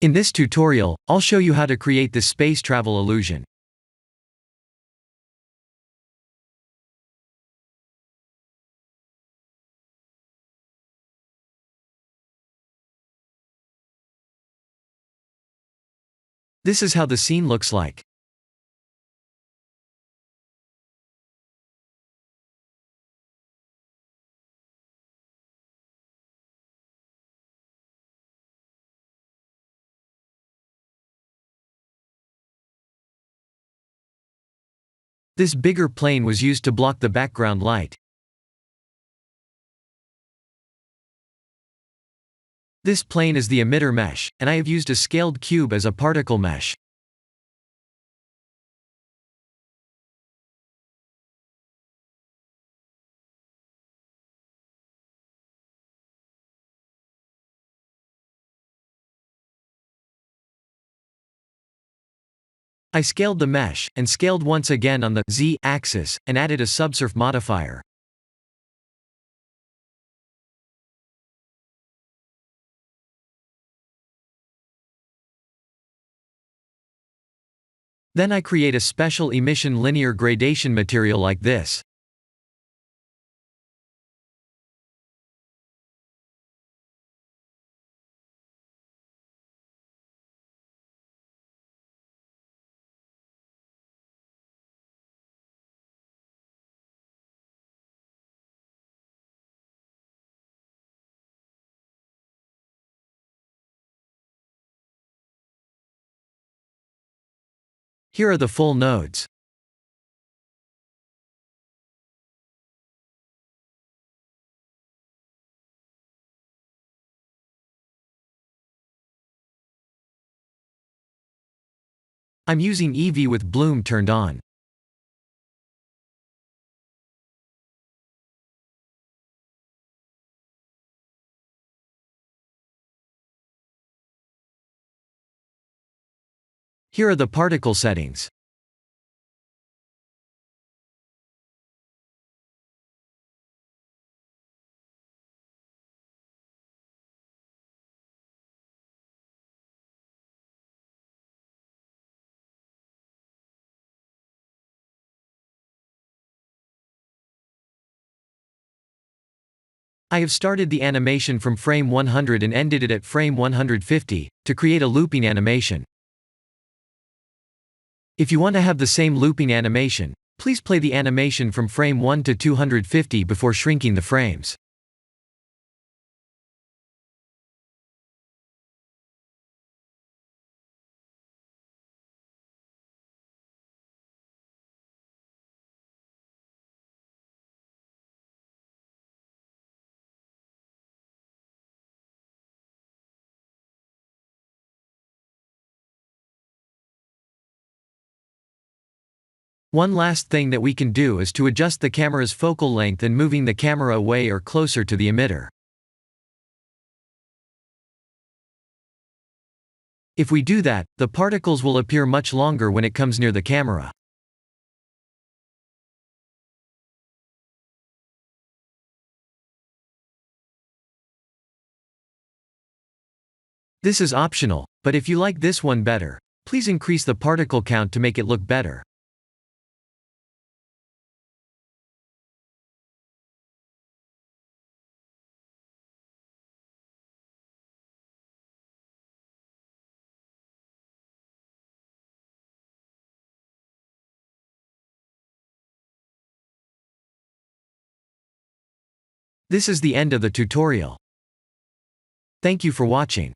In this tutorial, I'll show you how to create this space travel illusion. This is how the scene looks like. This bigger plane was used to block the background light. This plane is the emitter mesh, and I have used a scaled cube as a particle mesh. I scaled the mesh, and scaled once again on the Z-axis, and added a subsurf modifier. Then I create a special emission linear gradation material like this. Here are the full nodes. I'm using Eevee with bloom turned on. Here are the particle settings. I have started the animation from frame 100 and ended it at frame 150, to create a looping animation. If you want to have the same looping animation, please play the animation from frame 1 to 250 before shrinking the frames. One last thing that we can do is to adjust the camera's focal length and moving the camera away or closer to the emitter. If we do that, the particles will appear much longer when it comes near the camera. This is optional, but if you like this one better, please increase the particle count to make it look better. This is the end of the tutorial. Thank you for watching.